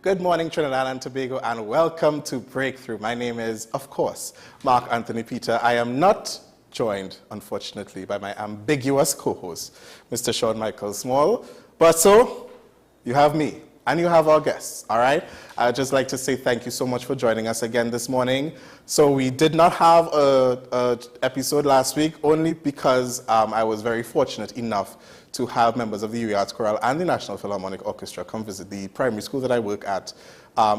Good morning, Trinidad and Tobago, and welcome to Breakthrough. My name is, of course, Mark Anthony Peter. I am not joined, unfortunately, by my ambiguous co-host, Mr. Sean Michael Small, but so you have me. And you have our guests, all right? I'd just like to say thank you so much for joining us again this morning. So we did not have an episode last week, only because I was very fortunate enough to have members of the UWI Arts Chorale and the National Philharmonic Orchestra come visit the primary school that I work at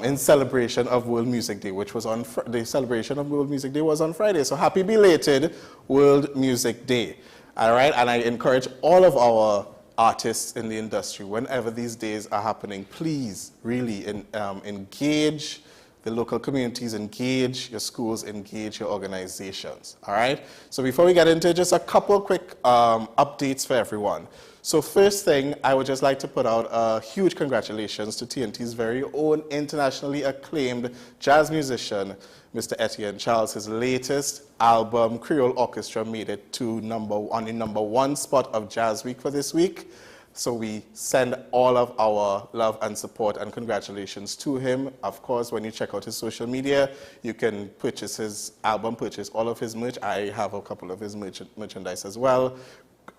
in celebration of World Music Day, which was on the celebration of World Music Day was on Friday. So happy belated World Music Day, all right? And I encourage all of our artists in the industry, whenever these days are happening, please really engage the local communities, engage your schools, engage your organizations, all right? So before we get into it, just a couple quick updates for everyone. So first thing, I would just like to put out a huge congratulations to TNT's very own internationally acclaimed jazz musician, Mr. Etienne Charles. His latest album, Creole Orchestra, made it to on the #1 spot of Jazz Week for this week. So we send all of our love and support and congratulations to him. Of course, when you check out his social media, you can purchase his album, purchase all of his merch. I have a couple of his merchandise as well.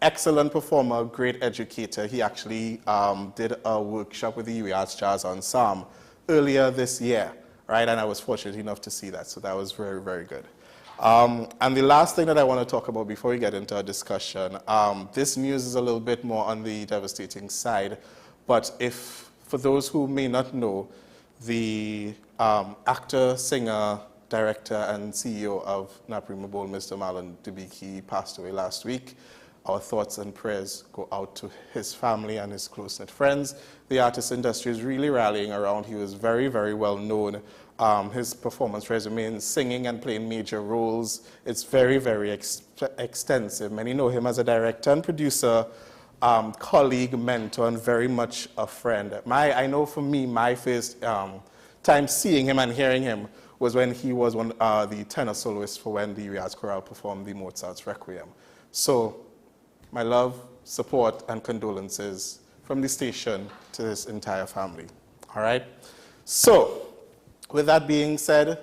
Excellent performer, great educator. He actually did a workshop with the UWI Arts Jazz Ensemble earlier this year, right? And I was fortunate enough to see that, so that was very, very good. And the last thing that I want to talk about before we get into our discussion, this news is a little bit more on the devastating side, but for those who may not know, the actor, singer, director, and CEO of Bmobile, Mr. Marlon Dubiki, passed away last week. Our thoughts and prayers go out to his family and his close-knit friends. The artist industry is really rallying around. He was very, very well known. His performance resume in singing and playing major roles, it's very, very extensive. Many know him as a director and producer, colleague, mentor, and very much a friend. I know for me, my first time seeing him and hearing him was when he was the tenor soloist for when the UWI Arts Chorale performed the Mozart's Requiem. So, my love, support, and condolences from the station to his entire family, all right? So, with that being said,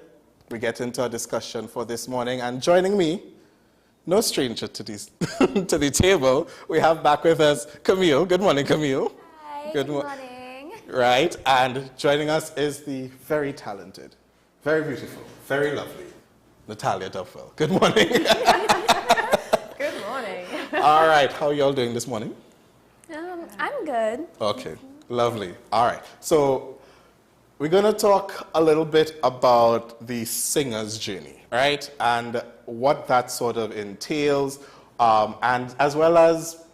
we get into our discussion for this morning, and joining me, no stranger to the table, we have back with us Camille. Good morning, Camille. Hi, good morning. Right, and joining us is the very talented, very beautiful, very lovely Natalia Duffwell. Good morning. Good morning. All right, how are y'all doing this morning? I'm good. Okay, lovely. All right, so we're going to talk a little bit about the singer's journey, right? And what that sort of entails, and as well as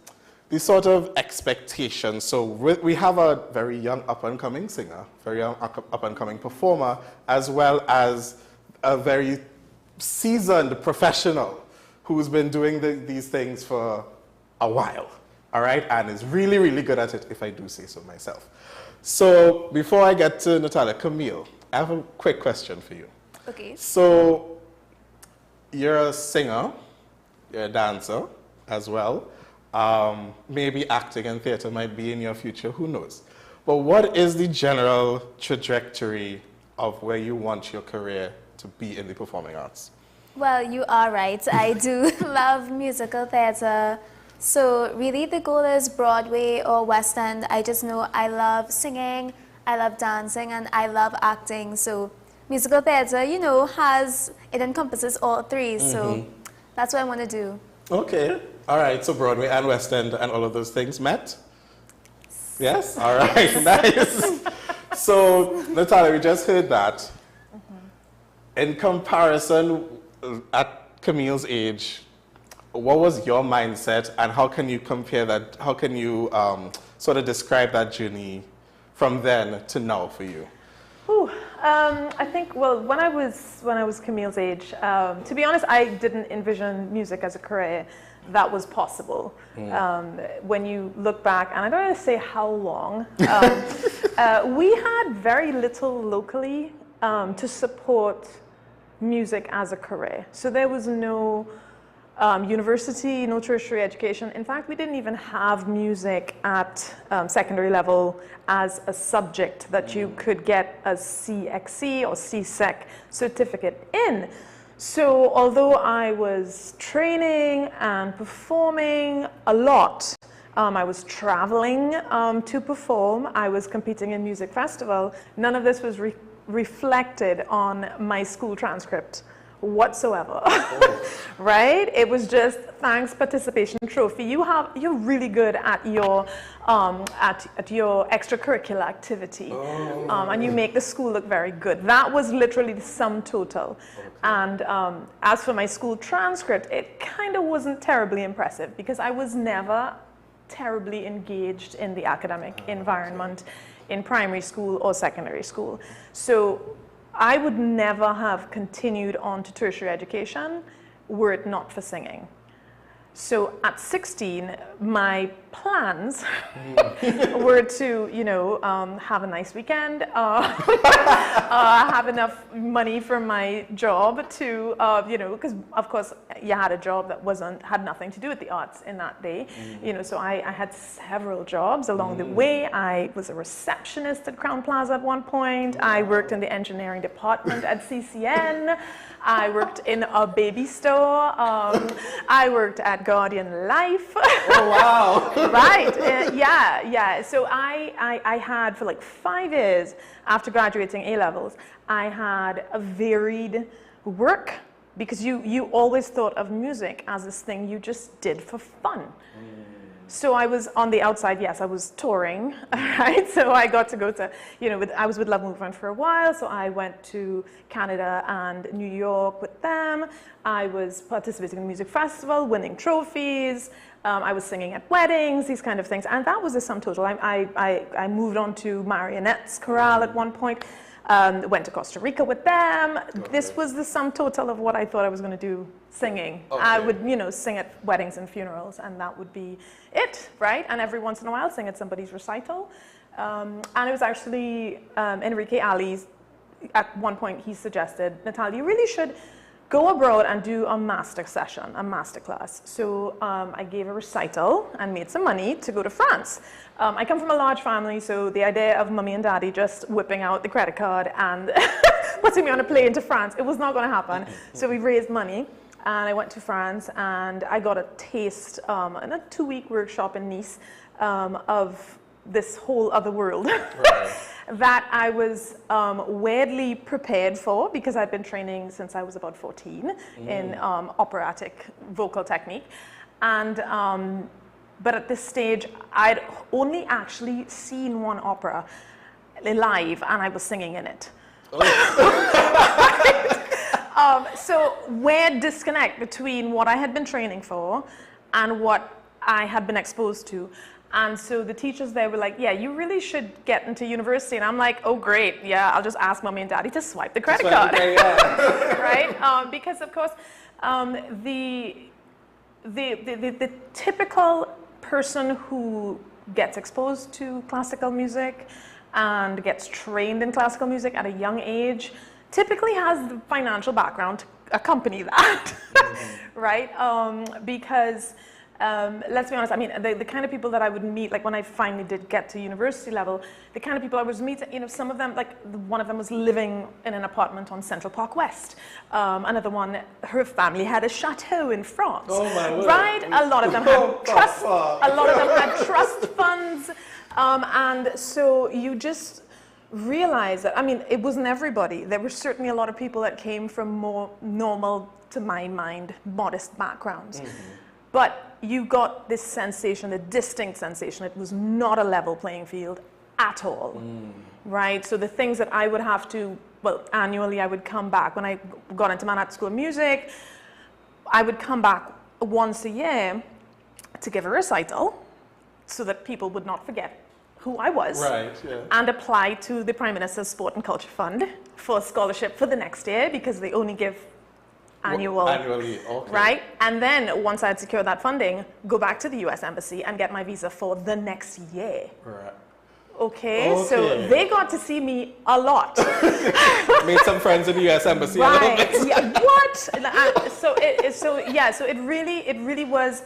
the sort of expectations. So we have a very young up-and-coming singer, very young up-and-coming performer, as well as a very seasoned professional who's been doing these things for a while, all right? And is really, really good at it, if I do say so myself. So before I get to Natalia, Camille, I have a quick question for you. Okay. So you're a singer, you're a dancer as well. Maybe acting and theater might be in your future, who knows? But what is the general trajectory of where you want your career to be in the performing arts? Well, you are right. I do love musical theater. So really the goal is Broadway or West End. I just know I love singing, I love dancing, and I love acting. So musical theater, you know, it encompasses all three. So that's what I want to do. Okay. All right. So Broadway and West End and all of those things met? Yes? All right. Nice. So Natalia, we just heard that. In comparison, at Camille's age, what was your mindset, and how can you compare that? How can you sort of describe that journey from then to now for you? I think, well, when I was Camille's age, to be honest, I didn't envision music as a career that was possible. When you look back, and I don't want to say how long, we had very little locally to support music as a career. So there was no university, no tertiary education. In fact, we didn't even have music at secondary level as a subject that you could get a CXC or CSEC certificate in. So although I was training and performing a lot, I was traveling to perform, I was competing in music festival, none of this was reflected on my school transcript whatsoever. Right? It was just thanks participation trophy. You're really good at your extracurricular activity, and you make the school look very good. That was literally the sum total. And as for my school transcript, it kind of wasn't terribly impressive because I was never terribly engaged in the academic environment in primary school or secondary school. So I would never have continued on to tertiary education were it not for singing. So at 16, my plans were to, have a nice weekend, have enough money from my job to, because of course you had a job that had nothing to do with the arts in that day. So I had several jobs along the way. I was a receptionist at Crown Plaza at one point. I worked in the engineering department at CCN. I worked in a baby store. I worked at Guardian Life. Oh, wow. Right. Yeah. So I had, for like 5 years after graduating A-levels, I had a varied work because you always thought of music as this thing you just did for fun. So I was on the outside, yes, I was touring, right? So I got to go to, I was with Love Movement for a while, so I went to Canada and New York with them. I was participating in the music festival, winning trophies. I was singing at weddings, these kind of things. And that was the sum total. I moved on to Marionette's chorale at one point. Went to Costa Rica with them. Okay. This was the sum total of what I thought I was going to do singing. Okay. I would, sing at weddings and funerals, and that would be it, right? And every once in a while, sing at somebody's recital. And it was actually Enrique Ali's, at one point, he suggested, Natalia, you really should go abroad and do a master session, a master class. So I gave a recital and made some money to go to France. I come from a large family, so the idea of mommy and daddy just whipping out the credit card and putting me on a plane to France, it was not going to happen. So we raised money, and I went to France, and I got a taste in a 2-week workshop in Nice of this whole other world. Right. That I was weirdly prepared for because I'd been training since I was about 14 in operatic vocal technique. And, but at this stage, I'd only actually seen one opera live, and I was singing in it. So weird disconnect between what I had been training for and what I had been exposed to. And so the teachers there were like, yeah, you really should get into university. And I'm like, oh, great. Yeah, I'll just ask mommy and daddy to swipe the credit card. Right? Because, of course, the typical person who gets exposed to classical music and gets trained in classical music at a young age typically has the financial background to accompany that, right? Because let's be honest, I mean, the kind of people that I would meet, like when I finally did get to university level, the kind of people I was meeting, some of them, like one of them was living in an apartment on Central Park West. Another one, her family had a chateau in France. Oh my word. Right? A lot of them had trust. A lot of them had trust funds, and so you just realize that. I mean, it wasn't everybody. There were certainly a lot of people that came from more normal, to my mind, modest backgrounds. But you got this sensation, a distinct sensation. It was not a level playing field at all, right? So the things that I would have to, well, annually I would come back. When I got into Manhattan School of Music, I would come back once a year to give a recital so that people would not forget who I was, right, yeah. And apply to the Prime Minister's Sport and Culture Fund for a scholarship for the next year because they only give annually, okay. Right? And then once I had secured that funding, go back to the US Embassy and get my visa for the next year. Right. Okay, so they got to see me a lot. Made some friends in the U.S. Embassy. Right. Yeah. What? So it really was.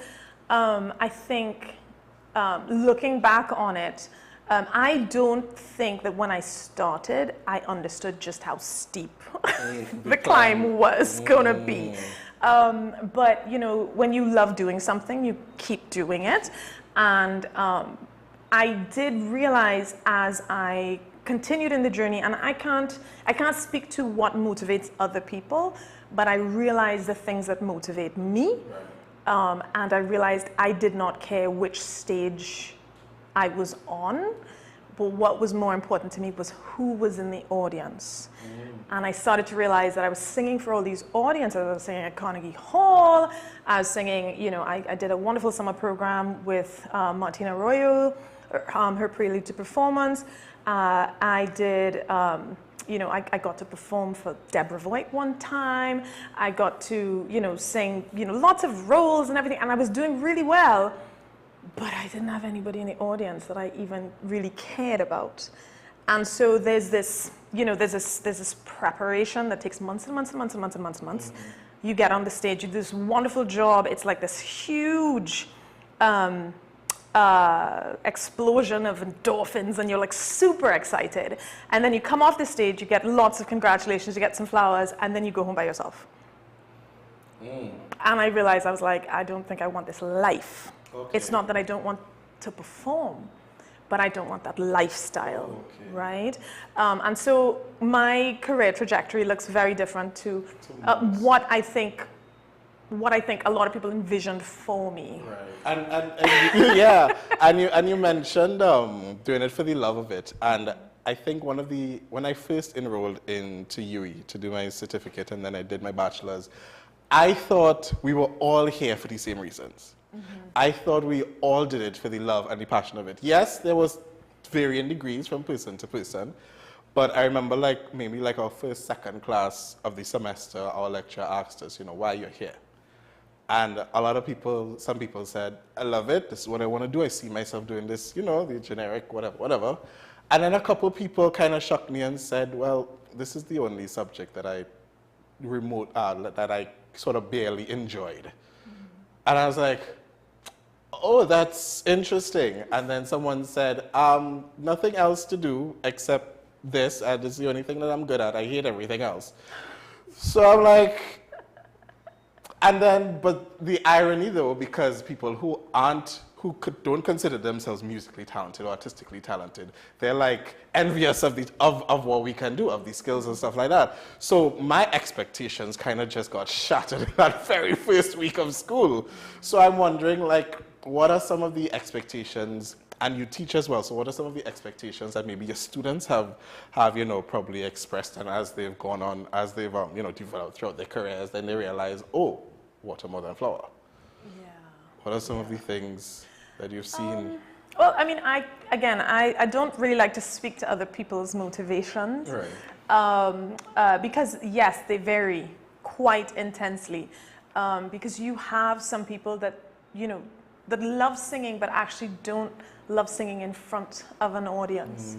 I think looking back on it, I don't think that when I started, I understood just how steep the climb was gonna be. But you know, when you love doing something, you keep doing it, and I did realize as I continued in the journey, and I can't speak to what motivates other people, but I realized the things that motivate me, and I realized I did not care which stage I was on, but what was more important to me was who was in the audience. And I started to realize that I was singing for all these audiences. I was singing at Carnegie Hall. I was singing, you know, I did a wonderful summer program with Martina Arroyo, her Prelude to Performance. I did, you know, I got to perform for Deborah Voigt one time. I got to, you know, sing, you know, lots of roles and everything. And I was doing really well, but I didn't have anybody in the audience that I even really cared about. And so there's this, you know, there's this preparation that takes months and months and months and months and months and months. You get on the stage, you do this wonderful job. It's like this huge explosion of endorphins, and you're like super excited. And then you come off the stage, you get lots of congratulations, you get some flowers, and then you go home by yourself. And I realized, I was like, I don't think I want this life. It's not that I don't want to perform, but I don't want that lifestyle, right? And so my career trajectory looks very different to what I think a lot of people envisioned for me. Right. And yeah, and you mentioned doing it for the love of it. And I think when I first enrolled into UE to do my certificate and then I did my bachelor's, I thought we were all here for the same reasons. I thought we all did it for the love and the passion of it. Yes, there was varying degrees from person to person, but I remember maybe our first, second class of the semester, our lecturer asked us, you know, why you're here. And a lot of people, some people said, I love it, this is what I want to do, I see myself doing this, you know, the generic, whatever. And then a couple people kind of shocked me and said, well, this is the only subject that I sort of barely enjoyed. And I was like, oh, that's interesting. And then someone said, nothing else to do except this, and this is the only thing that I'm good at. I hate everything else. So I'm like, and then, but the irony though, because people who don't consider themselves musically talented or artistically talented, they're like envious of what we can do, of these skills and stuff like that. So my expectations kind of just got shattered in that very first week of school. So I'm wondering, like, what are some of the expectations, and you teach as well, so what are some of the expectations that maybe your students have you know, probably expressed, and as they've gone on, as they've you know, developed throughout their careers, then they realize, oh, water more than flour. Yeah. What are some of the things that you've seen? Well, I mean, I don't really like to speak to other people's motivations. Right. Because yes, they vary quite intensely. Because you have some people that, you know, that love singing but actually don't love singing in front of an audience.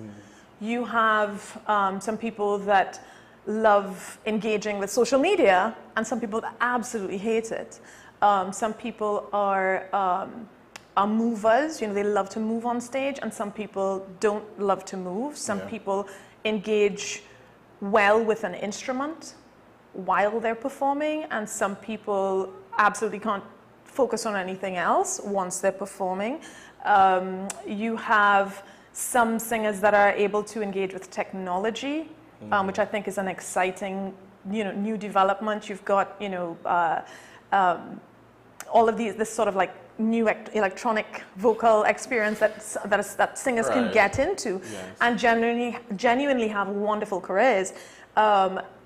You have some people that love engaging with social media, and some people that absolutely hate it. Some people are movers, you know, they love to move on stage, and some people don't love to move. Some people engage well with an instrument while they're performing, and some people absolutely can't focus on anything else once they're performing. You have some singers that are able to engage with technology, which I think is an exciting, you know, new development. You've got, you know, all of this sort of like new electronic vocal experience that singers can get into, and genuinely have wonderful careers.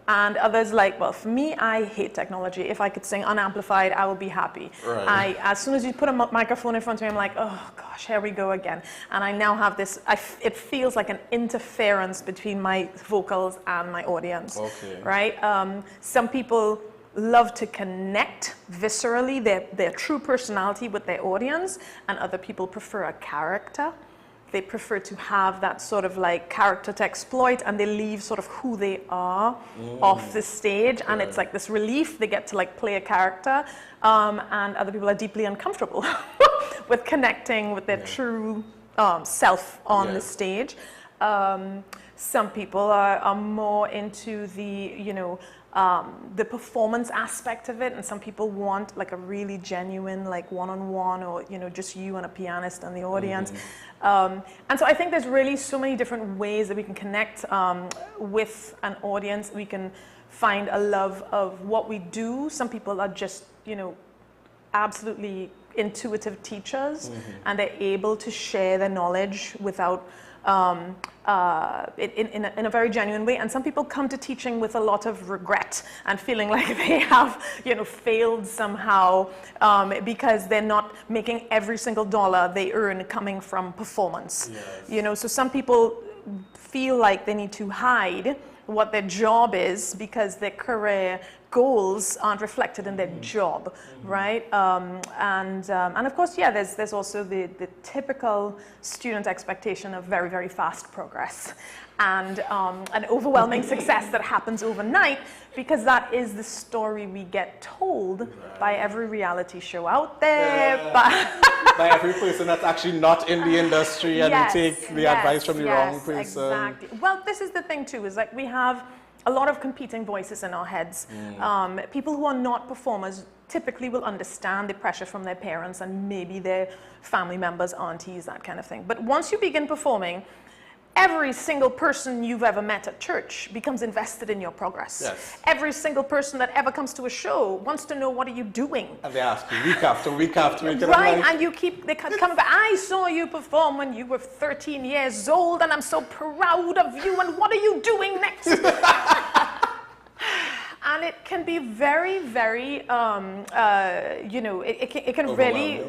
And others like, well, for me, I hate technology. If I could sing unamplified, I would be happy. As soon as you put a microphone in front of me, I'm like, oh gosh, here we go again. And I now have this, it feels like an interference between my vocals and my audience, right? Some people love to connect viscerally, their true personality with their audience, and other people prefer a character. they prefer to have that sort of like character to exploit, and they leave sort of who they are off the stage, and it's like this relief. They get to like play a character, and other people are deeply uncomfortable with connecting with their true self on the stage. Some people are more into the performance aspect of it, and some people want like a really genuine like one-on-one, or just you and a pianist and the audience. And so I think there's really so many different ways that we can connect with an audience. We can find a love of what we do. Some people are just absolutely intuitive teachers, and they're able to share their knowledge without in a very genuine way. And some people come to teaching with a lot of regret and feeling like they have failed somehow, because they're not making every single dollar they earn coming from performance. So some people feel like they need to hide what their job is because their career goals aren't reflected in their job, right? And of course, there's also the typical student expectation of very, very fast progress and an overwhelming success that happens overnight, because that is the story we get told by every reality show out there. By every person that's actually not in the industry, and they take the advice from the wrong person. Exactly. Well, this is the thing too, is like we have a lot of competing voices in our heads. People who are not performers typically will understand the pressure from their parents and maybe their family members, aunties, that kind of thing. But once you begin performing, every single person you've ever met at church becomes invested in your progress. Every single person that ever comes to a show wants to know, what are you doing? And they ask you week after week after week. Right, and they come back, I saw you perform when you were 13 years old, and I'm so proud of you, and what are you doing next? And it can be very, very, it can really,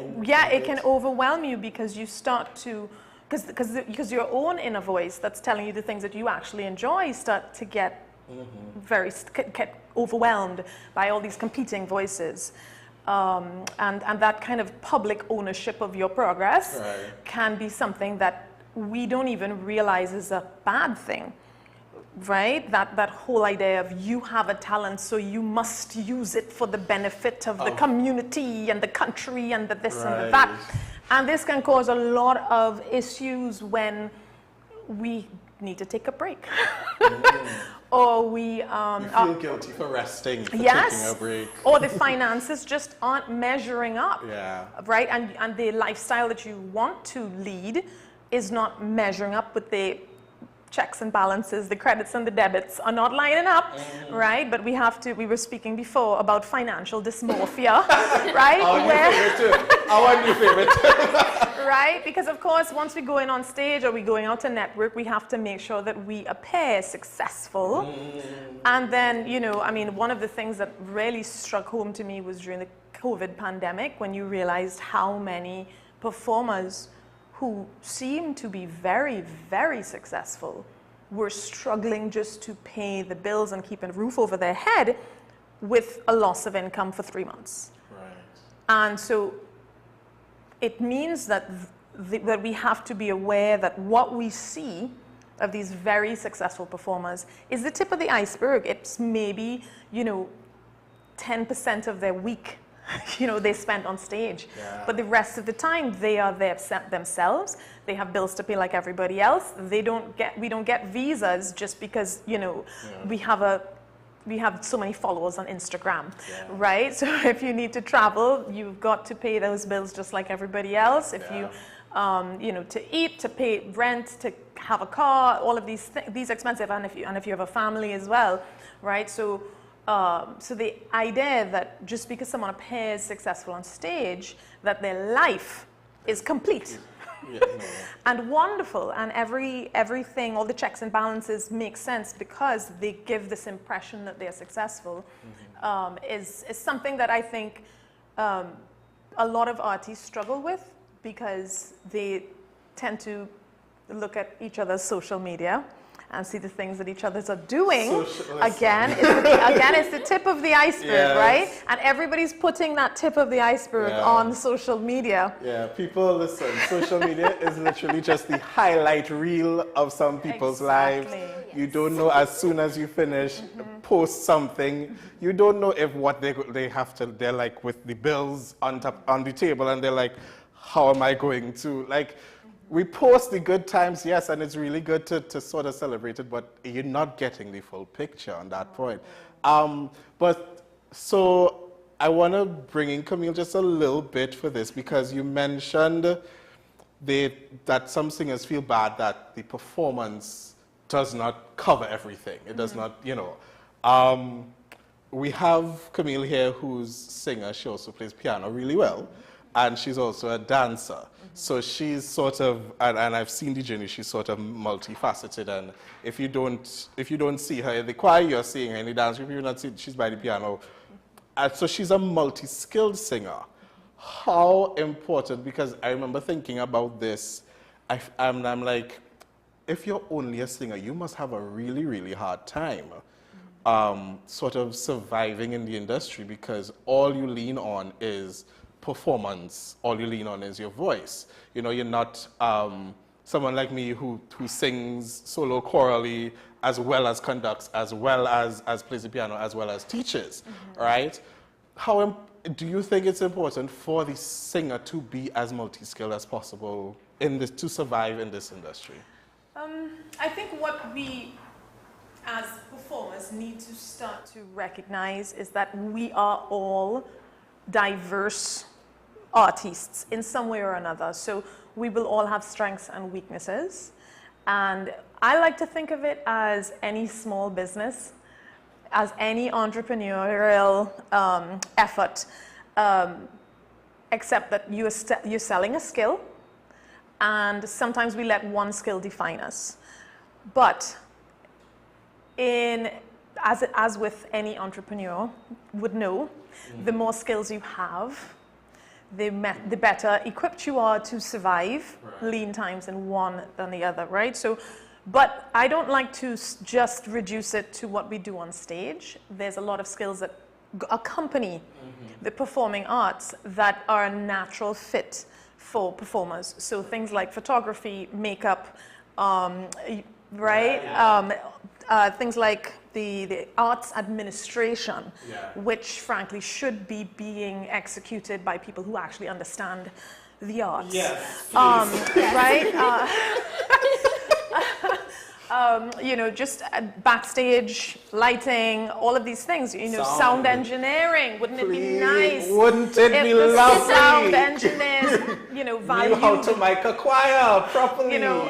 it can overwhelm you, because you start to, because your own inner voice that's telling you the things that you actually enjoy start to get get overwhelmed by all these competing voices. And that kind of public ownership of your progress can be something that we don't even realize is a bad thing, right? That whole idea of you have a talent, so you must use it for the benefit of the community and the country and the this and the that. And this can cause a lot of issues when we need to take a break. Or we feel guilty for resting, for taking a break. Or the finances just aren't measuring up. Right? And the lifestyle that you want to lead is not measuring up with the checks and balances, the credits and the debits are not lining up, right? But we were speaking before about financial dysmorphia, right? Our new favorite. Right? Because of course, once we go in on stage or we're going out to network, we have to make sure that we appear successful. And then, one of the things that really struck home to me was during the COVID pandemic, when you realized how many performers who seemed to be very, very successful were struggling just to pay the bills and keep a roof over their head with a loss of income for 3 months. And so it means that that we have to be aware that what we see of these very successful performers is the tip of the iceberg. It's maybe 10% of their week they spend on stage. But the rest of the time, they are there themselves. They have bills to pay like everybody else. We don't get visas just because, we have so many followers on Instagram, right? So if you need to travel, you've got to pay those bills just like everybody else. If you, to eat, to pay rent, to have a car, all of these expensive, and if you have a family as well, right? So the idea that just because someone appears successful on stage, that their life is complete and wonderful, and everything, all the checks and balances make sense because they give this impression that they're successful, is something that I think a lot of artists struggle with, because they tend to look at each other's social media and see the things that each others are doing, Social, again, it's the tip of the iceberg, Yes. right? And everybody's putting that tip of the iceberg Yeah. on social media. Yeah, people, listen, social media is literally just the highlight reel of some people's lives. Exactly. You don't know as soon as you finish, post something, you don't know if what they have to, they're like with the bills on the table, and they're like, how am I going to, like, we post the good times, yes, and it's really good to sort of celebrate it, but you're not getting the full picture on that point. But so I want to bring in Camille just a little bit for this, because you mentioned that some singers feel bad that the performance does not cover everything. It does not, you know. We have Camille here, who's a singer. She also plays piano really well, and she's also a dancer. So she's sort of, and I've seen the journey, she's sort of multifaceted, and if you don't see her in the choir, you're seeing her in the dance group, you're not seeing, she's by the piano. And so she's a multi-skilled singer. How important, because I remember thinking about this, I'm like, if you're only a singer, you must have a really, really hard time sort of surviving in the industry, because all you lean on is performance, all you lean on is your voice. You know, you're not someone like me who sings solo chorally, as well as conducts, as well as plays the piano, as well as teaches, right? Do you think it's important for the singer to be as multi-skilled as possible to survive in this industry? I think what we as performers need to start to recognize is that we are all diverse artists in some way or another. So we will all have strengths and weaknesses. And I like to think of it as any small business, as any entrepreneurial effort, except that you're selling a skill, and sometimes we let one skill define us. But as with any entrepreneur would know, the more skills you have, the better equipped you are to survive lean times in one than the other, right? So, but I don't like to just reduce it to what we do on stage. There's a lot of skills that accompany the performing arts that are a natural fit for performers. So things like photography, makeup, right? Things like the arts administration, which frankly should be being executed by people who actually understand the arts. Yes, right? You know, just backstage lighting, all of these things. You know, sound engineering. Wouldn't it be nice? Wouldn't it be if lovely? the sound engineers, you know, valued, knew how to mic a choir properly. you know,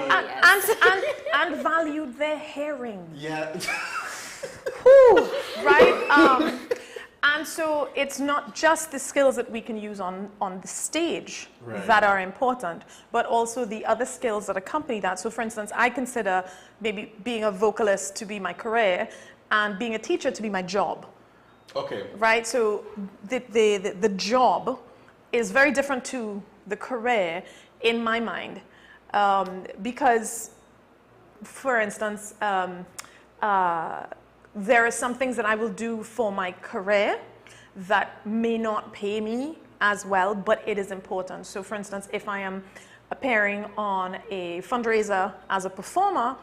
and valued their hearing. Yeah. Whew, right? And so it's not just the skills that we can use on the stage that are important, but also the other skills that accompany that. So for instance, I consider maybe being a vocalist to be my career and being a teacher to be my job. Okay. Right? So the job is very different to the career in my mind. Because, for instance, there are some things that I will do for my career that may not pay me as well, but it is important. So for instance, if I am appearing on a fundraiser as a performer,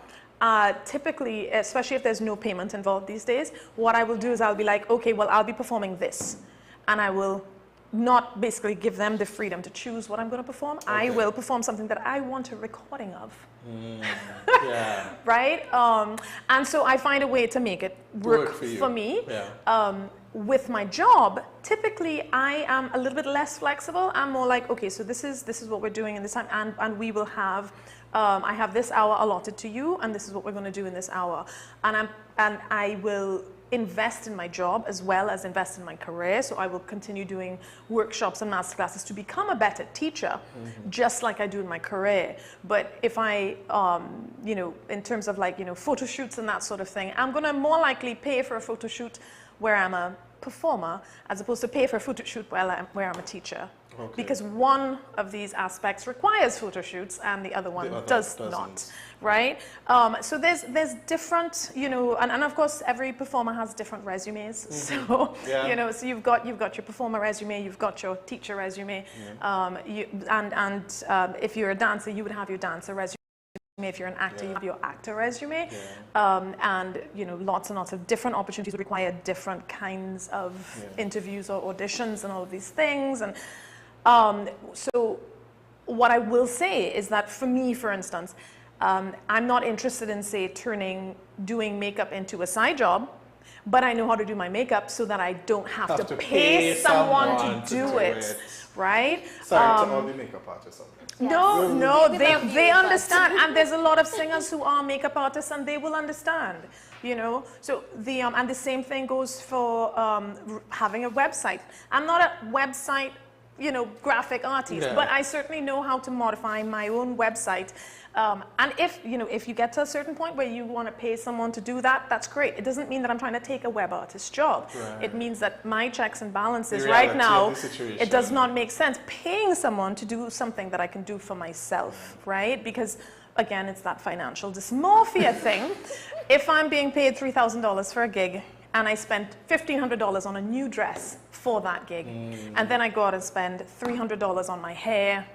typically, especially if there's no payment involved these days, what I will do is I'll be like, okay, well, I'll be performing this. And I will not basically give them the freedom to choose what I'm going to perform. Okay. I will perform something that I want a recording of. Yeah. Right? And so I find a way to make it work for me. Yeah. With my job, typically I am a little bit less flexible. I'm more like, okay, so this is what we're doing in this time, and we will have, I have this hour allotted to you, and this is what we're going to do in this hour. And I will invest in my job as well as invest in my career. So I will continue doing workshops and masterclasses to become a better teacher, just like I do in my career. But if I, you know, in terms of like, you know, photo shoots and that sort of thing, I'm going to more likely pay for a photo shoot where I'm a performer as opposed to pay for a photo shoot where I'm a teacher. Okay. Because one of these aspects requires photo shoots and the other one does not, right? So there's different, you know, and of course every performer has different resumes. So, you know, so you've got your performer resume, you've got your teacher resume, if you're a dancer, you would have your dancer resume. If you're an actor, you have your actor resume, and you know, lots and lots of different opportunities would require different kinds of interviews or auditions and all of these things. And so what I will say is that for me, for instance, I'm not interested in, say, doing makeup into a side job, but I know how to do my makeup so that I don't have to pay someone to do it. Right? Sorry to all the makeup artists out there. Yes. No, they understand, and there's a lot of singers who are makeup artists, and they will understand, you know. So and the same thing goes for having a website. I'm not a website, you know, graphic artist, but I certainly know how to modify my own website. And if you get to a certain point where you want to pay someone to do that, that's great. It doesn't mean that I'm trying to take a web artist's job. Right. It means that my checks and balances right now, it does not make sense paying someone to do something that I can do for myself, right? Because again, it's that financial dysmorphia thing. If I'm being paid $3,000 for a gig and I spent $1,500 on a new dress for that gig, and then I go out and spend $300 on my hair,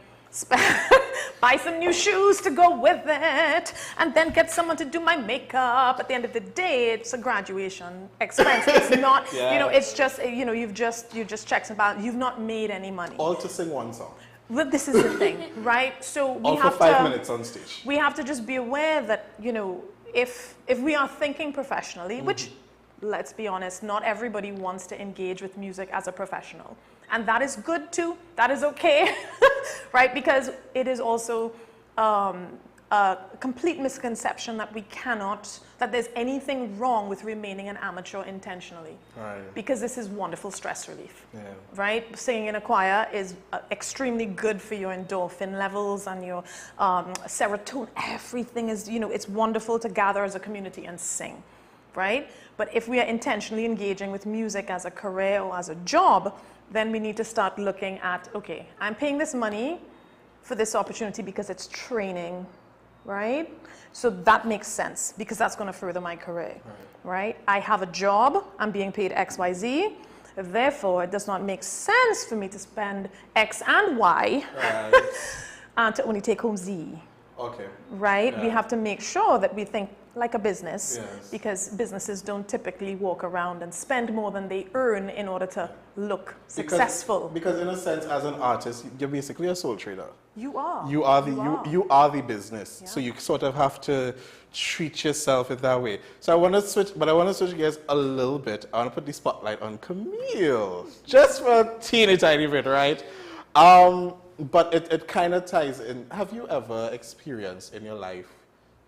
buy some new shoes to go with it, and then get someone to do my makeup. At the end of the day, it's a graduation expense. It's not, you know, it's just, you know, you've just checks and balances. You've not made any money. All to sing one song. Well, this is the thing, right? So we have for 5 minutes on stage. We have to just be aware that, you know, if we are thinking professionally, which, let's be honest, not everybody wants to engage with music as a professional. And that is good too, that is okay, right? Because it is also a complete misconception that that there's anything wrong with remaining an amateur intentionally. Right. Because this is wonderful stress relief, right? Singing in a choir is extremely good for your endorphin levels and your serotonin. Everything is, you know, it's wonderful to gather as a community and sing, right? But if we are intentionally engaging with music as a career or as a job, then we need to start looking at, okay, I'm paying this money for this opportunity because it's training, right? So that makes sense because that's going to further my career, right? I have a job, I'm being paid X, Y, Z. Therefore, it does not make sense for me to spend X and Y and to only take home Z. Okay. Right? Yeah. We have to make sure that we think like a business, because businesses don't typically walk around and spend more than they earn in order to look successful. Because in a sense, as an artist, you're basically a sole trader. You are. You are the business. Yeah. So you sort of have to treat yourself in that way. So I want to switch gears a little bit. I want to put the spotlight on Camille, just for a teeny tiny bit, right? But it kind of ties in. Have you ever experienced in your life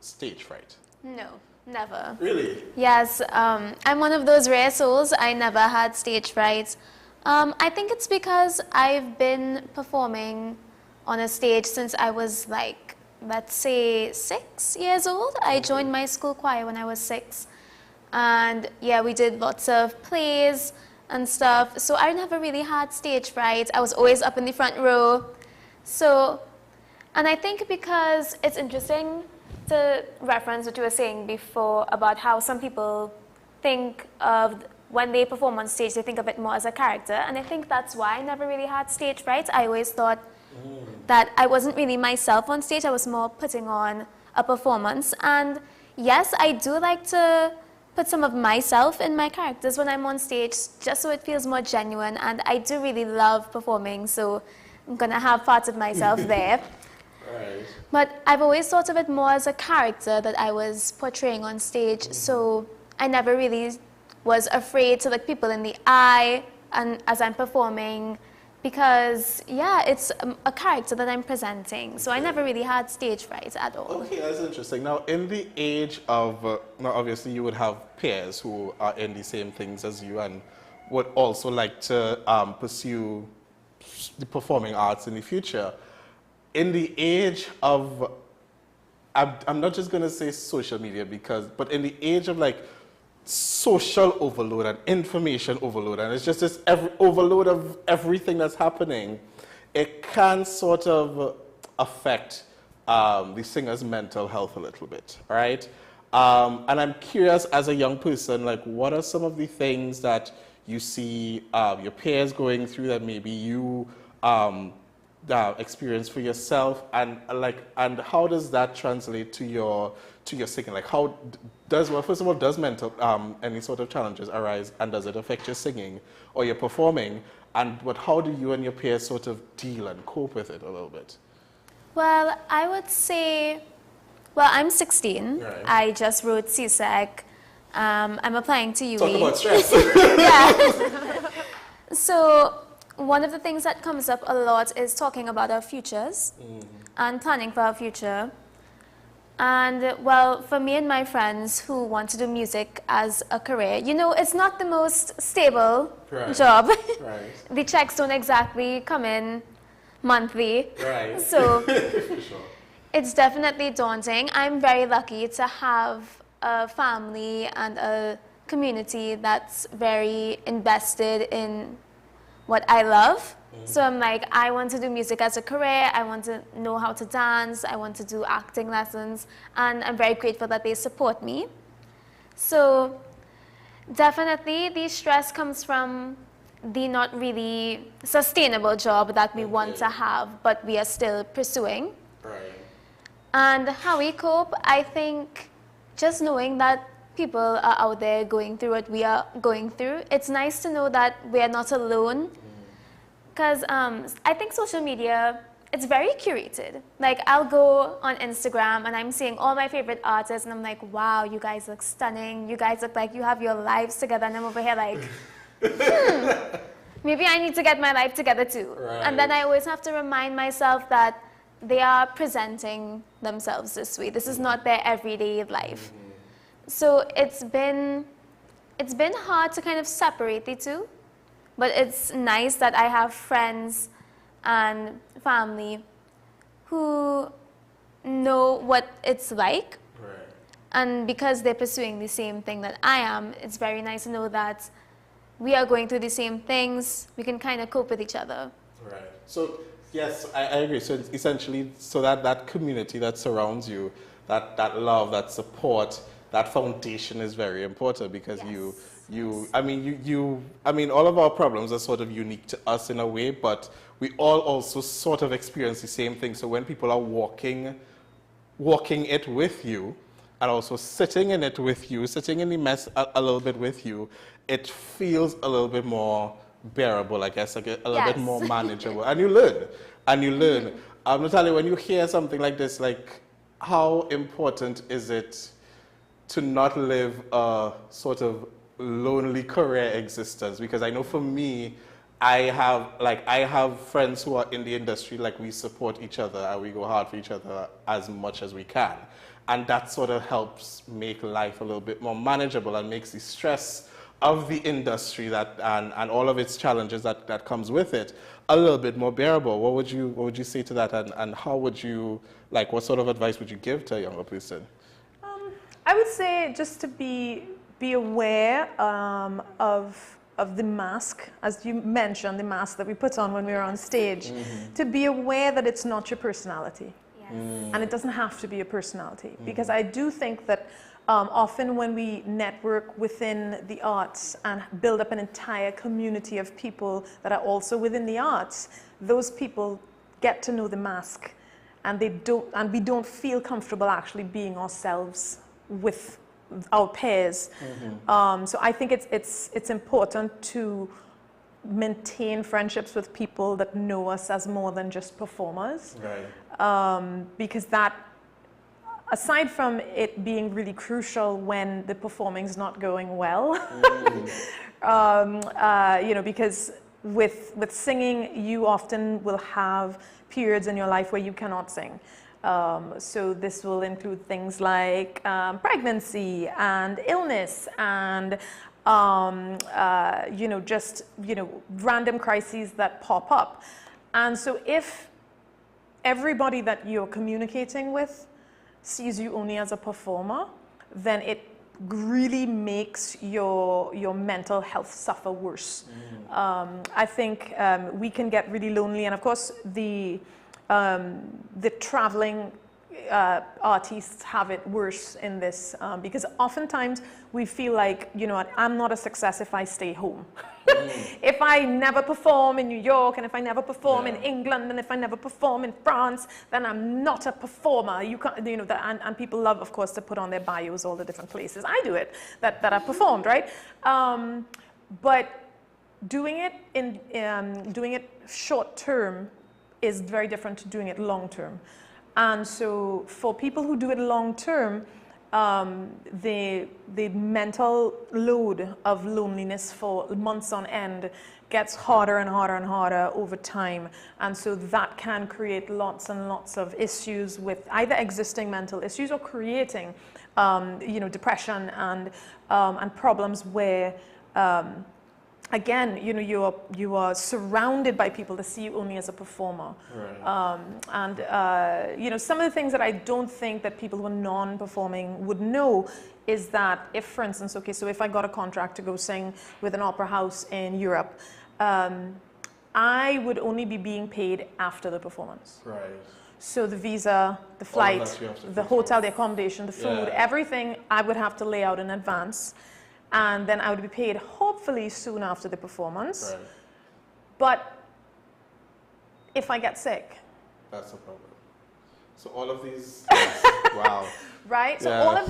stage fright? No, never. Really? Yes, I'm one of those rare souls. I never had stage fright. I think it's because I've been performing on a stage since I was like, let's say 6 years old. I joined my school choir when I was 6. And yeah, we did lots of plays and stuff. So I never really had stage fright. I was always up in the front row. So, and I think because it's interesting to reference what you were saying before about how some people think of when they perform on stage, they think of it more as a character. And I think that's why I never really had stage fright. I always thought that I wasn't really myself on stage. I was more putting on a performance. And yes, I do like to put some of myself in my characters when I'm on stage, just so it feels more genuine. And I do really love performing, so I'm going to have parts of myself there. Right. But I've always thought of it more as a character that I was portraying on stage, so I never really was afraid to look people in the eye and as I'm performing, because yeah, it's a character that I'm presenting, so I never really had stage fright at all. Okay, that's interesting. Now, in the age of, now obviously you would have peers who are in the same things as you and would also like to pursue the performing arts in the future. In the age of, I'm not just going to say social media but in the age of like social overload and information overload, and it's just this overload of everything that's happening, it can sort of affect the singer's mental health a little bit, right? And I'm curious, as a young person, like, what are some of the things that you see your peers going through that maybe you experience for yourself, and how does that translate to your singing? Like, how does, well, first of all, does mental any sort of challenges arise, and does it affect your singing or your performing? But how do you and your peers sort of deal and cope with it a little bit? Well, I would say, well, I'm 16. Right. I just wrote CSEC. I'm applying to UE. Talk about stress. Yeah. So one of the things that comes up a lot is talking about our futures and planning for our future. And well, for me and my friends who want to do music as a career, you know, it's not the most stable job. Right. The checks don't exactly come in monthly. Right. So For sure. it's definitely daunting. I'm very lucky to have a family and a community that's very invested in what I love. So I'm like, I want to do music as a career. I want to know how to dance. I want to do acting lessons. And I'm very grateful that they support me. So definitely the stress comes from the not really sustainable job that we want to have, but we are still pursuing. Right. And how we cope, I think just knowing that people are out there going through what we are going through. It's nice to know that we are not alone. Because I think social media, it's very curated. Like, I'll go on Instagram and I'm seeing all my favorite artists and I'm like, wow, you guys look stunning. You guys look like you have your lives together. And I'm over here like, maybe I need to get my life together too. Right. And then I always have to remind myself that they are presenting themselves this way. This is not their everyday life. So it's been hard to kind of separate the two. But it's nice that I have friends and family who know what it's like. Right. And because they're pursuing the same thing that I am, it's very nice to know that we are going through the same things. We can kind of cope with each other. Right. So, yes, I agree. So it's essentially, so that community that surrounds you, that love, that support, that foundation is very important, because I mean, all of our problems are sort of unique to us in a way, but we all also sort of experience the same thing. So when people are walking it with you, and also sitting in it with you, sitting in the mess a little bit with you, it feels a little bit more bearable, I guess, like a little bit more manageable. And you learn. Natalia, when you hear something like this, like, how important is it to not live a sort of lonely career existence? Because I know for me, I have friends who are in the industry, like, we support each other and we go hard for each other as much as we can. And that sort of helps make life a little bit more manageable and makes the stress of the industry and all of its challenges that comes with it a little bit more bearable. What would you say to that, and how would you, like, what sort of advice would you give to a younger person? I would say just to be aware of the mask, as you mentioned, the mask that we put on when we were on stage, to be aware that it's not your personality. Yes. And it doesn't have to be a personality, because I do think that often when we network within the arts and build up an entire community of people that are also within the arts, those people get to know the mask, and we don't feel comfortable actually being ourselves with our peers. So I think it's important to maintain friendships with people that know us as more than just performers. Right. Because that, aside from it being really crucial when the performing's not going well, you know, because with singing, you often will have periods in your life where you cannot sing. So this will include things like pregnancy and illness and you know, just, you know, random crises that pop up. And so if everybody that you're communicating with sees you only as a performer, then it really makes your mental health suffer worse. I think we can get really lonely, and of course the traveling artists have it worse in this because oftentimes we feel like, you know, I'm not a success if I stay home. If I never perform in New York, and if I never perform in England, and if I never perform in France, then I'm not a performer. You can't, you know, and people love, of course, to put on their bios all the different places. I do it that I've performed, right? But doing it short term is very different to doing it long term. And so for people who do it long term, the mental load of loneliness for months on end gets harder and harder and harder over time. And so that can create lots and lots of issues with either existing mental issues or creating, you know, depression and problems where, again, you know, you are surrounded by people that see you only as a performer. Right. You know, some of the things that I don't think that people who are non-performing would know is that if, for instance, okay, so if I got a contract to go sing with an opera house in Europe, I would only be being paid after the performance. Right. So the visa, the flight, the hotel, the accommodation, the food, everything I would have to lay out in advance. And then I would be paid hopefully soon after the performance. Right. But if I get sick, that's a problem. So all of these, wow. Right. So all of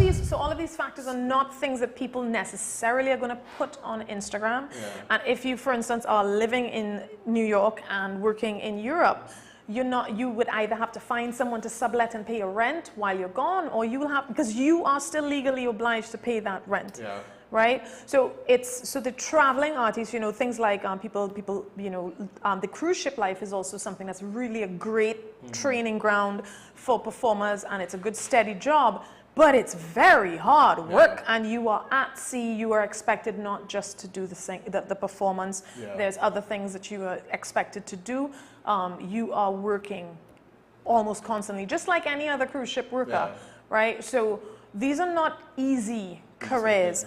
these factors are not things that people necessarily are going to put on Instagram. And if you, for instance, are living in New York and working in Europe, you would either have to find someone to sublet and pay your rent while you're gone, or you will have, because you are still legally obliged to pay that rent. Yeah. Right, so the traveling artists, you know, things like people, you know, the cruise ship life is also something that's really a great training ground for performers, and it's a good steady job, but it's very hard work, and you are at sea. You are expected not just to do the performance. There's other things that you are expected to do. You are working almost constantly, just like any other cruise ship worker, right? So these are not easy careers.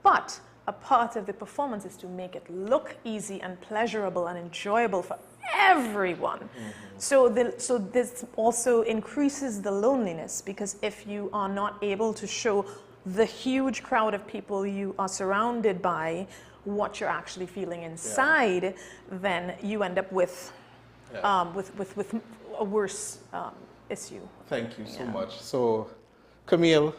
But a part of the performance is to make it look easy and pleasurable and enjoyable for everyone. So this also increases the loneliness, because if you are not able to show the huge crowd of people you are surrounded by what you're actually feeling inside, then you end up with a worse issue. Thank you so much. So, Camille,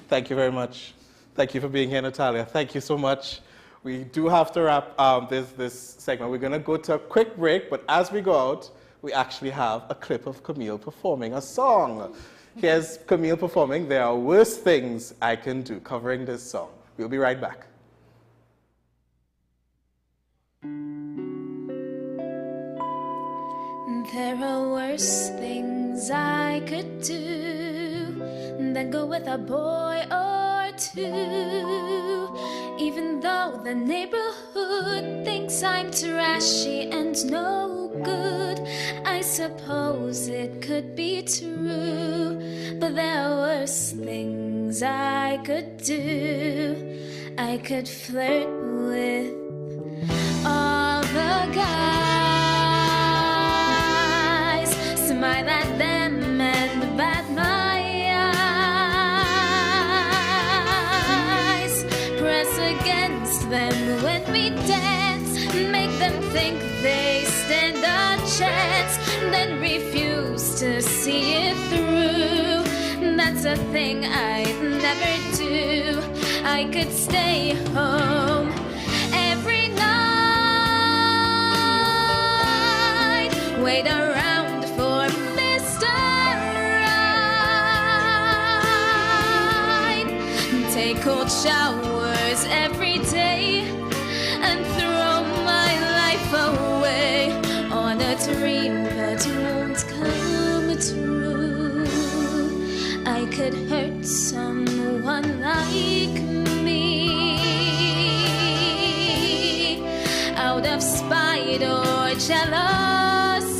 thank you very much. Thank you for being here, Natalia. Thank you so much. We do have to wrap this segment. We're going to go to a quick break, but as we go out, we actually have a clip of Camille performing a song. Here's Camille performing "There Are Worse Things I Can Do," covering this song. We'll be right back. There are worse things I could do than go with a boy or two. Even though the neighborhood thinks I'm trashy and no good, I suppose it could be true. But there are worse things I could do. I could flirt with all the guys, smile at them and bat my eyes, press against them when we dance, make them think they stand a chance, then refuse to see it through. That's a thing I'd never do. I could stay home every night, wait around for Mr. Right, take cold showers every day, and throw my life away on a dream that won't come true. I could hurt someone like me out of spite or jealousy.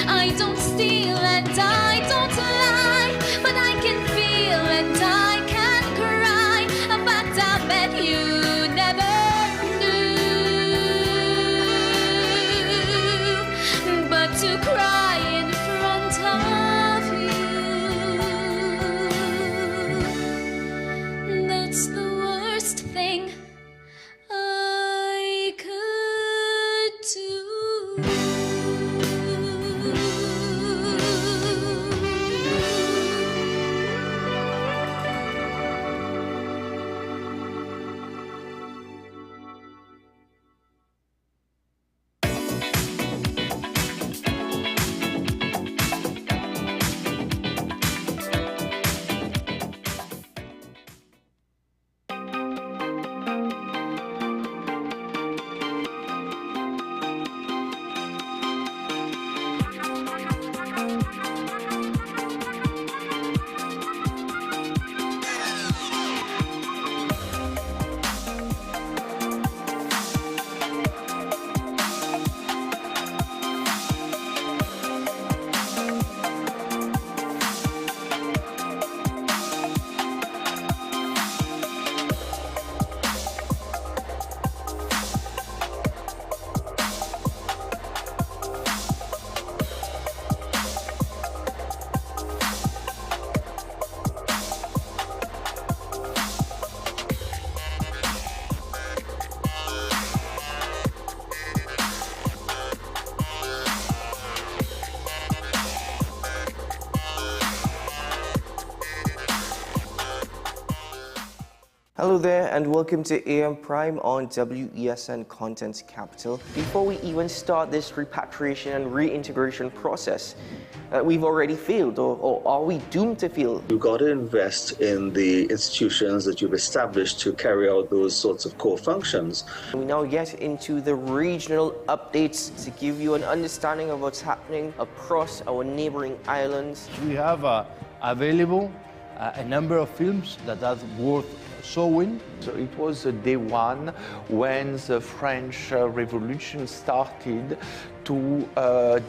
I don't steal and I don't lie, but I can Hello there and welcome to AM Prime on WESN Content Capital. Before we even start this repatriation and reintegration process, we've already failed, or are we doomed to fail? You've got to invest in the institutions that you've established to carry out those sorts of core functions. We now get into the regional updates to give you an understanding of what's happening across our neighboring islands. We have available a number of films that are worth showing. So it was day one when the French Revolution started to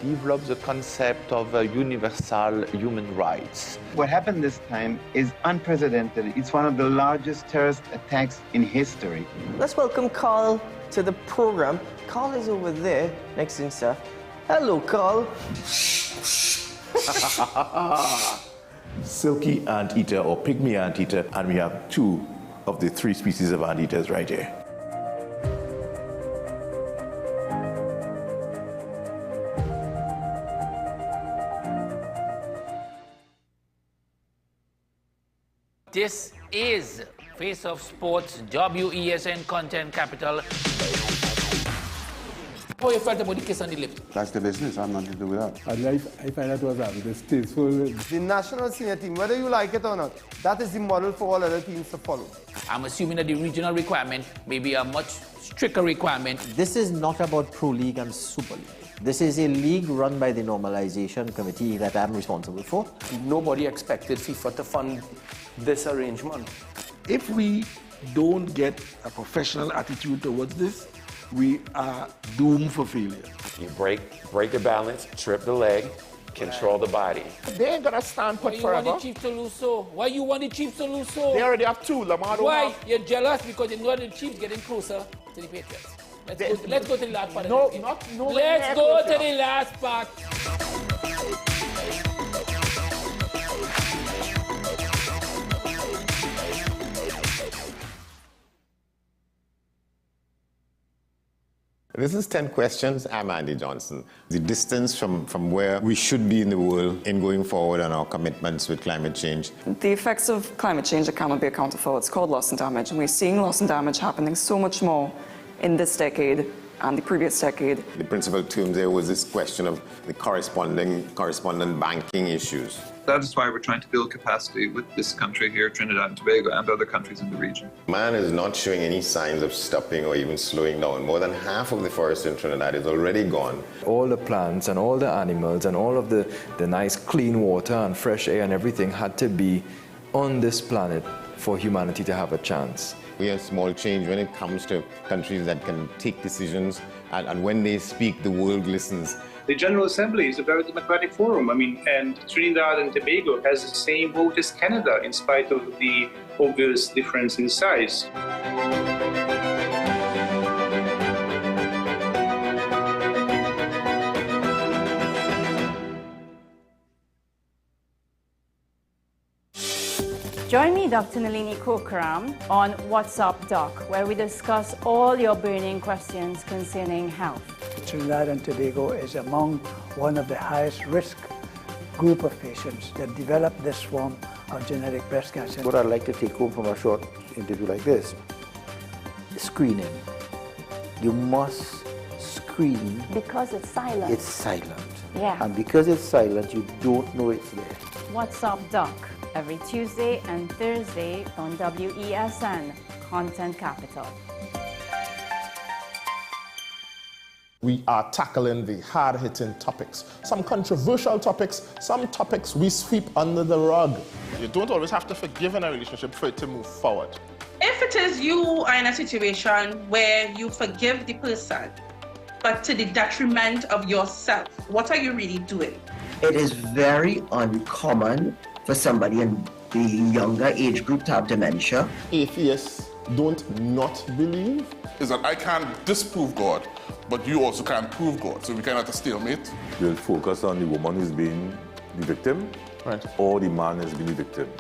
develop the concept of universal human rights. What happened this time is unprecedented. It's one of the largest terrorist attacks in history. Let's welcome Carl to the program. Carl is over there next to Seth. Hello, Carl. Silky anteater or pygmy anteater, and we have 2 of the 3 species of anteaters right here. This is Face of Sports, WESN Content Capital. How you felt about the kiss on the lip? That's the business. I'm nothing to do with that. I find that was distasteful. The national senior team, whether you like it or not, that is the model for all other teams to follow. I'm assuming that the regional requirement may be a much stricter requirement. This is not about Pro League and Super League. This is a league run by the Normalization Committee that I'm responsible for. Nobody expected FIFA to fund this arrangement. If we don't get a professional attitude towards this, we are doomed for failure. You break the balance, trip the leg, control the body. They ain't gonna stand put forever. Why you want the Chiefs to lose so? Why you want the Chiefs to lose so? They already have 2. Lamar don't Why? have. You're jealous because you know the Chiefs getting closer to the Patriots. Let's go to the last part. No. Let's go to the last part. This is 10 Questions. I'm Andy Johnson. The distance from where we should be in the world in going forward on our commitments with climate change. The effects of climate change that cannot be accounted for, it's called loss and damage. And we're seeing loss and damage happening so much more in this decade and the previous decade. The principal term there was this question of the correspondent banking issues. That is why we're trying to build capacity with this country here, Trinidad and Tobago, and other countries in the region. Man is not showing any signs of stopping or even slowing down. More than half of the forest in Trinidad is already gone. All the plants and all the animals and all of the nice clean water and fresh air and everything had to be on this planet for humanity to have a chance. We have small change when it comes to countries that can take decisions, and when they speak, the world listens. The General Assembly is a very democratic forum. And Trinidad and Tobago has the same vote as Canada, in spite of the obvious difference in size. Join me, Dr. Nalini Kokram, on What's Up Doc, where we discuss all your burning questions concerning health. Trinidad and Tobago is among one of the highest risk group of patients that develop this form of genetic breast cancer. What I'd like to take home from a short interview like this, screening. You must screen. Because it's silent. It's silent. Yeah. And because it's silent, you don't know it's there. What's Up Doc, every Tuesday and Thursday on WESN Content Capital. We are tackling the hard-hitting topics, some controversial topics, some topics we sweep under the rug. You don't always have to forgive in a relationship for it to move forward. If it is you are in a situation where you forgive the person, but to the detriment of yourself, what are you really doing? It is very uncommon for somebody in the younger age group to have dementia. Atheists don't not believe. Is that I can't disprove God, but you also can't prove God, so we kind of have to stalemate. We'll focus on the woman who's being the victim, right, or the man who's being the victim.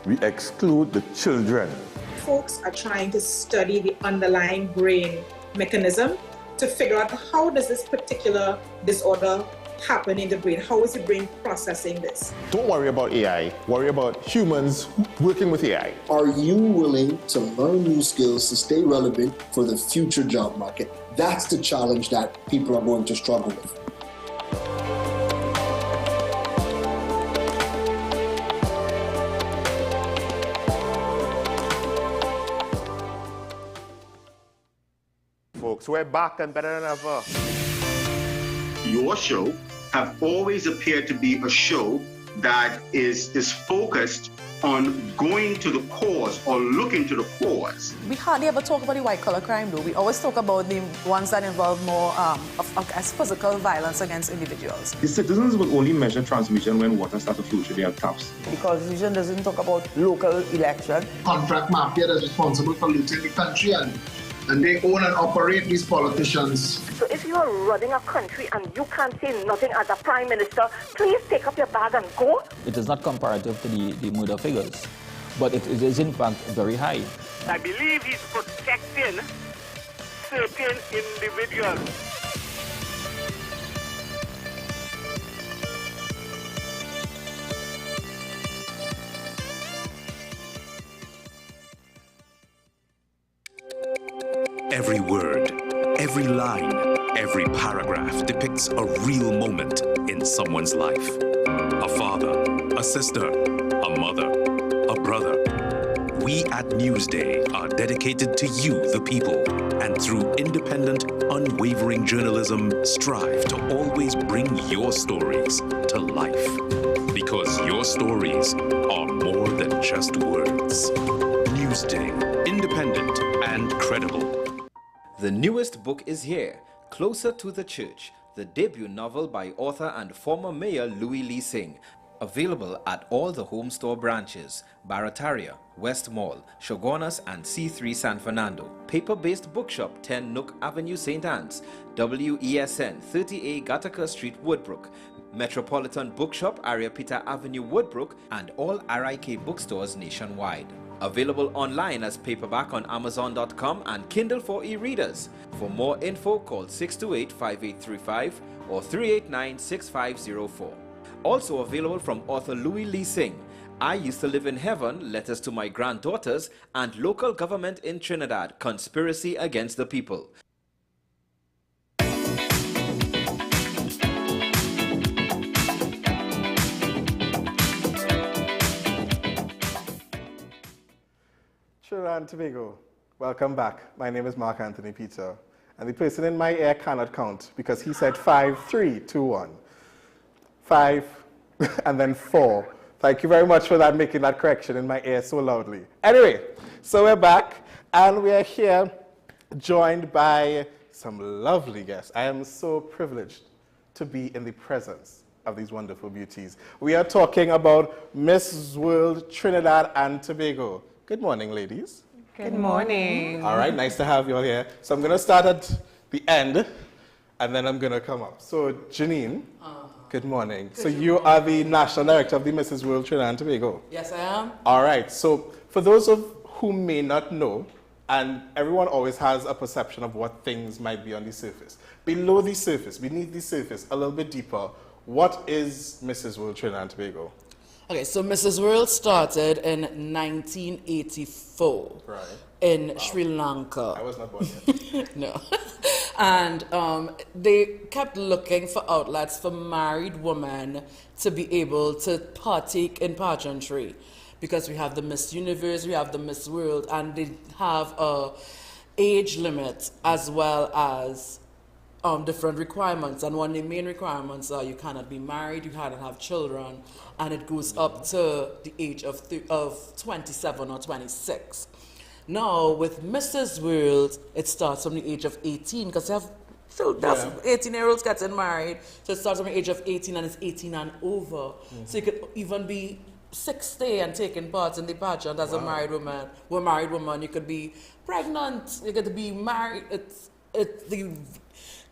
We exclude the children. Folks are trying to study the underlying brain mechanism to figure out how does this particular disorder happen in the brain? How is the brain processing this? Don't worry about AI. Worry about humans working with AI. Are you willing to learn new skills to stay relevant for the future job market? That's the challenge that people are going to struggle with. Folks, we're back and better than ever. Your show have always appeared to be a show that is focused on going to the cause or looking to the cause. We hardly ever talk about the white-collar crime, though. We always talk about the ones that involve more as physical violence against individuals. The citizens will only measure transmission when water starts to flow through their taps. The Constitution doesn't talk about local election. Contract mafia that's responsible for looting the country and they own and operate these politicians. So if you are running a country and you can't say nothing as a prime minister, please take up your bag and go. It is not comparative to the murder figures, but it is in fact very high. I believe he's protecting certain individuals. Every word, every line, every paragraph depicts a real moment in someone's life. A father, a sister, a mother, a brother. We at Newsday are dedicated to you, the people, and through independent, unwavering journalism, strive to always bring your stories to life. Because your stories are more than just words. Newsday, independent and credible. The newest book is here, Closer to the Church, the debut novel by author and former mayor Louis Lee Singh, available at all the Home Store branches, Barataria, West Mall, Shogunas and C3 San Fernando. Paper-based bookshop 10 Nook Avenue, St. Anne's, WESN 30A Gattaca Street, Woodbrook, Metropolitan Bookshop, Ariapita Avenue, Woodbrook, and all RIK bookstores nationwide. Available online as paperback on Amazon.com and Kindle for e-readers. For more info, call 628-5835 or 389-6504. Also available from author Louis Lee Singh, I Used to Live in Heaven, Letters to My Granddaughters, and Local Government in Trinidad, Conspiracy Against the People. Trinidad and Tobago, welcome back. My name is Mark Anthony Peter, and the person in my ear cannot count because he said 5, 3, 2, 1. 5 and then 4. Thank you very much for that, making that correction in my ear so loudly. Anyway, so we're back, and we are here joined by some lovely guests. I am so privileged to be in the presence of these wonderful beauties. We are talking about Miss World Trinidad and Tobago. Good morning, ladies. Good morning. All right, nice to have you all here. So I'm going to start at the end, and then I'm going to come up. So, Janine, good morning. So you are the National Director of the Mrs. World Trinidad and Tobago? Yes, I am. All right. So for those of who may not know, and everyone always has a perception of what things might be on the surface. Below the surface, beneath the surface, a little bit deeper, what is Mrs. World Trinidad and Tobago? Okay, so Mrs. World started in 1984 in Sri Lanka. I was not born yet. No. And they kept looking for outlets for married women to be able to partake in pageantry. Because we have the Miss Universe, we have the Miss World, and they have a age limit as well as different requirements. And one of the main requirements are you cannot be married, you cannot have children, and it goes up to the age of 27 or 26. Now, with Mrs. World, it starts from the age of 18, because they have 18-year-olds getting married. So it starts from the age of 18, and it's 18 and over. Mm-hmm. So you could even be 60 and taking part in the pageant as a married woman. We're a married woman. You could be pregnant. You could be married.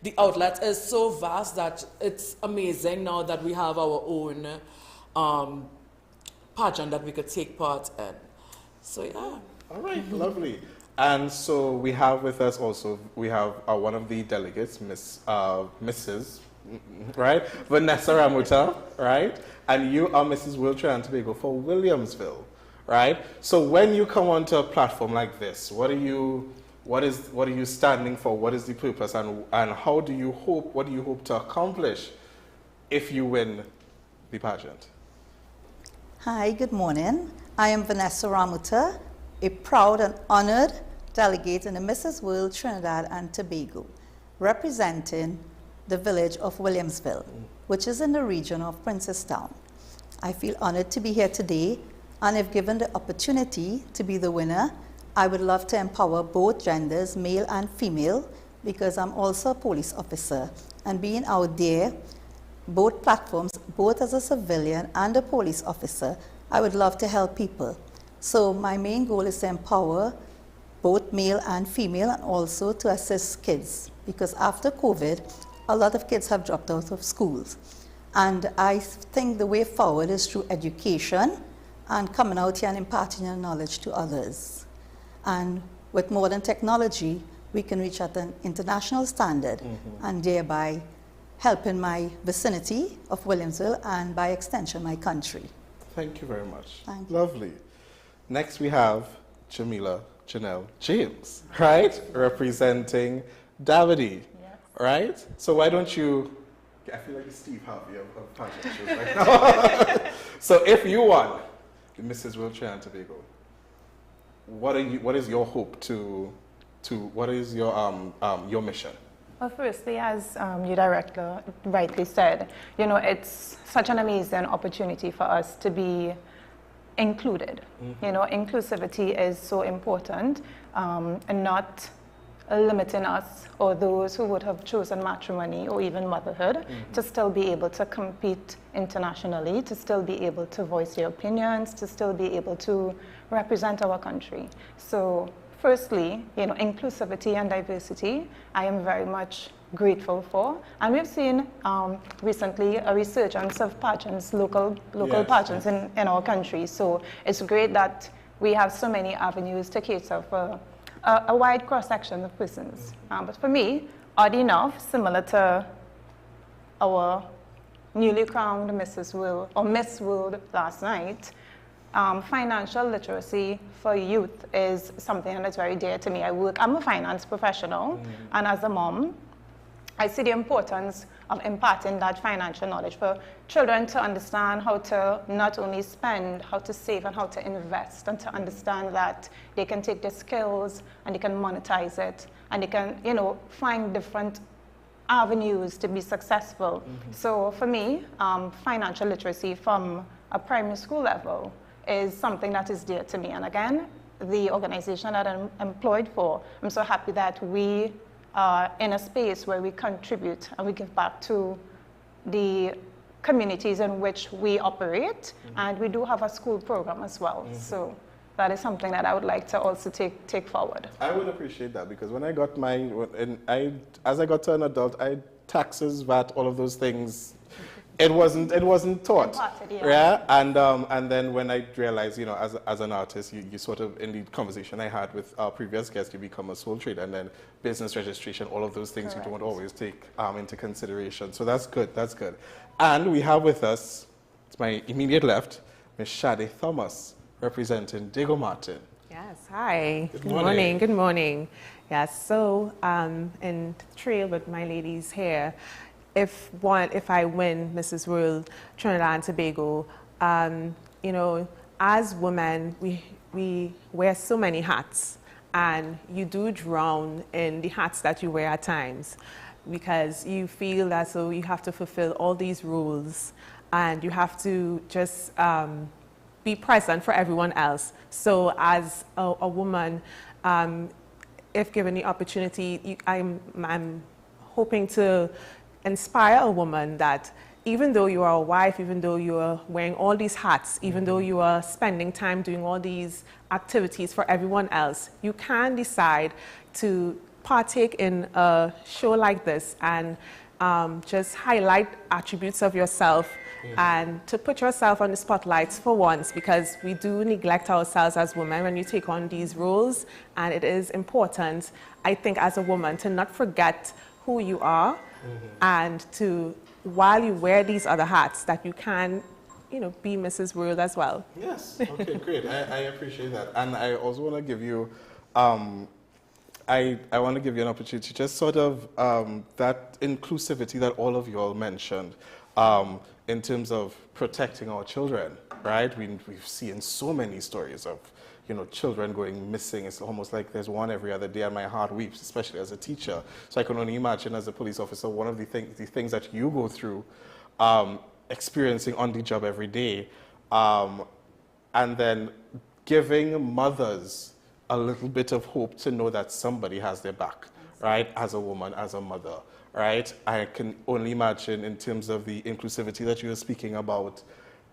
The outlet is so vast that it's amazing now that we have our own pageant that we could take part in. So yeah. All right, lovely. And so we have with us also, we have one of the delegates, Mrs. right? Vanessa Ramuta, right? And you are Mrs. World Trinidad and Tobago for Williamsville, right? So when you come onto a platform like this, what are you standing for? What is the purpose, and what do you hope to accomplish if you win the pageant? Hi, good morning. I am Vanessa Ramuta, a proud and honored delegate in the Mrs. World Trinidad and Tobago, representing the village of Williamsville, which is in the region of Princestown. I feel honored to be here today, and if given the opportunity to be the winner, I would love to empower both genders, male and female, because I'm also a police officer, and being out there, both platforms, both as a civilian and a police officer, I would love to help people. So my main goal is to empower both male and female, and also to assist kids, because after COVID, a lot of kids have dropped out of schools. And I think the way forward is through education and coming out here and imparting your knowledge to others. And with modern technology, we can reach at an international standard, and thereby helping my vicinity of Williamsville and by extension my country. Thank you very much. Thank you. Lovely. Next we have Jamila Janelle James, right? Representing Davide, right? So why don't you, I feel like it's Steve Harvey of pageant shows right now. So if you won the Mrs. World Trinidad and Tobago, what is your hope what is your mission? Well, firstly, as your director rightly said, it's such an amazing opportunity for us to be included. Inclusivity is so important, and not limiting us or those who would have chosen matrimony or even motherhood to still be able to compete internationally, to still be able to voice your opinions, to still be able to represent our country. So firstly, inclusivity and diversity, I am very much grateful for. And we've seen recently a resurgence of pageants, local pageants in our country. So it's great that we have so many avenues to cater for a wide cross-section of persons. But for me, oddly enough, similar to our newly crowned Mrs. World or Miss World last night, financial literacy for youth is something that's very dear to me. I'm a finance professional, and as a mom, I see the importance of imparting that financial knowledge for children to understand how to not only spend, how to save and how to invest, and to understand that they can take their skills and they can monetize it, and they can, find different avenues to be successful. So for me, financial literacy from a primary school level is something that is dear to me. And again, the organization that I'm employed for, I'm so happy that we are in a space where we contribute and we give back to the communities in which we operate. And we do have a school program as well. So that is something that I would like to also take forward. I would appreciate that, because when I got as I got to an adult, taxes, VAT, all of those things, it wasn't taught, and then when I realized, as an artist, you sort of, in the conversation I had with our previous guest, you become a sole trader, and then business registration, all of those things you don't always take into consideration. So that's good, And we have with us, to my immediate left, Ms. Shade Thomas, representing Diego Martin. Yes, hi. Good morning. Good morning. Yes, so in trail with my ladies here, if I win Mrs. World Trinidad and Tobago, as women, we wear so many hats, and you do drown in the hats that you wear at times, because you feel that you have to fulfill all these roles, and you have to just be present for everyone else. So as a woman, if given the opportunity, I'm hoping to inspire a woman that even though you are a wife, even though you are wearing all these hats, even though you are spending time doing all these activities for everyone else, you can decide to partake in a show like this and just highlight attributes of yourself and to put yourself on the spotlights for once, because we do neglect ourselves as women when you take on these roles, and it is important, I think, as a woman to not forget who you are and to, while you wear these other hats, that you can, you know, be Mrs. World as well. Yes, okay, great. I appreciate that. And I also want to give you, I want to give you an opportunity, just sort of that inclusivity that all of you all mentioned in terms of protecting our children, right? We've seen so many stories of, you know, children going missing. It's almost like there's one every other day, and my heart weeps, especially as a teacher. So I can only imagine as a police officer, one of the things that you go through, experiencing on the job every day, and then giving mothers a little bit of hope to know that somebody has their back, right? As a woman, as a mother, right? I can only imagine in terms of the inclusivity that you were speaking about,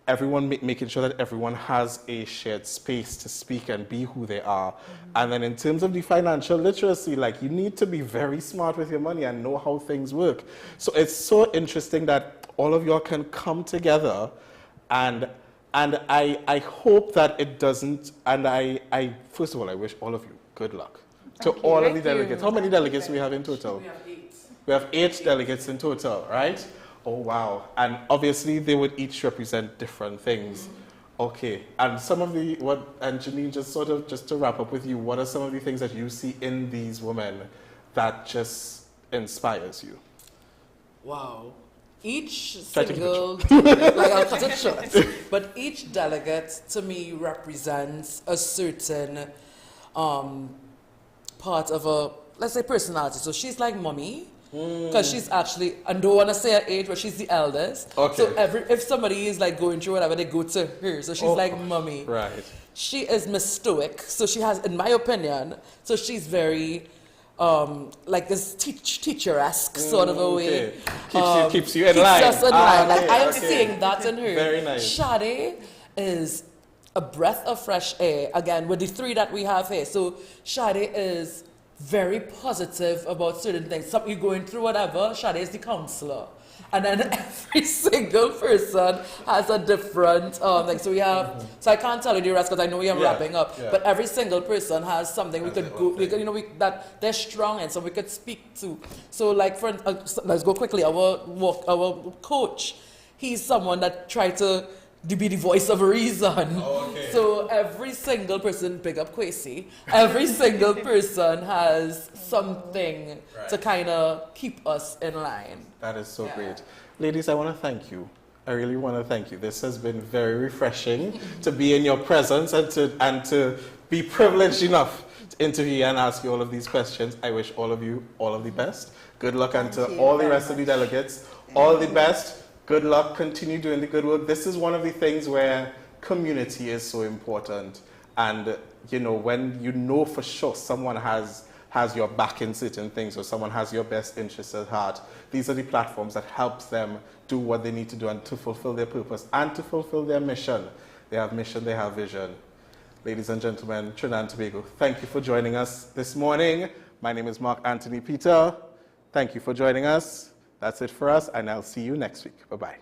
everyone making sure that everyone has a shared space to speak and be who they are. And then in terms of the financial literacy, like, you need to be very smart with your money and know how things work. So it's so interesting that all of y'all can come together, and I hope that it doesn't, and I first of all, I wish all of you good luck. To all of the delegates. How many delegates do we have in total? We have 8. We have 8 delegates in total, right? Oh, wow. And obviously, they would each represent different things. Okay. And some of the, and Janine, just to wrap up with you, what are some of the things that you see in these women that just inspires you? Wow. Each single delegate, like, I'll cut it short, but each delegate to me represents a certain part of a, let's say, personality. So she's like mommy, because she's actually, I don't want to say her age, but she's the eldest. Okay. So if somebody is like going through whatever, they go to her. So she's like mommy. Right. She is Miss Stoic. So she has, in my opinion, so she's very, like this teacher-esque sort of a way. Keeps you in line. Keeps us in line. Like, Okay, I am okay. seeing that in her. Very nice. Shade is a breath of fresh air, again, with the 3 that we have here. So Shade is very positive about certain things. Some you going through whatever, Shade is the counselor. And then every single person has a different thing. So we have, so I can't tell you the rest because I know you're wrapping up, but every single person has something we could go, we could, you know, that they're strong in, so we could speak to. So like, for let's go quickly, our coach, he's someone that tried to be the voice of reason. So every single person, big up Kwesi, every single person has something to kind of keep us in line. That is so great. Ladies, I want to thank you. I really want to thank you. This has been very refreshing to be in your presence and to be privileged enough to interview and ask you all of these questions. I wish all of you all of the best. Good luck, and to all the rest of the delegates, all the best. Good luck. Continue doing the good work. This is one of the things where community is so important. And, you know, when you know for sure someone has your back in certain things, or someone has your best interests at heart, these are the platforms that helps them do what they need to do and to fulfill their purpose and to fulfill their mission. They have mission, they have vision. Ladies and gentlemen, Trinidad and Tobago, thank you for joining us this morning. My name is Mark Anthony Peter. Thank you for joining us. That's it for us, and I'll see you next week. Bye-bye.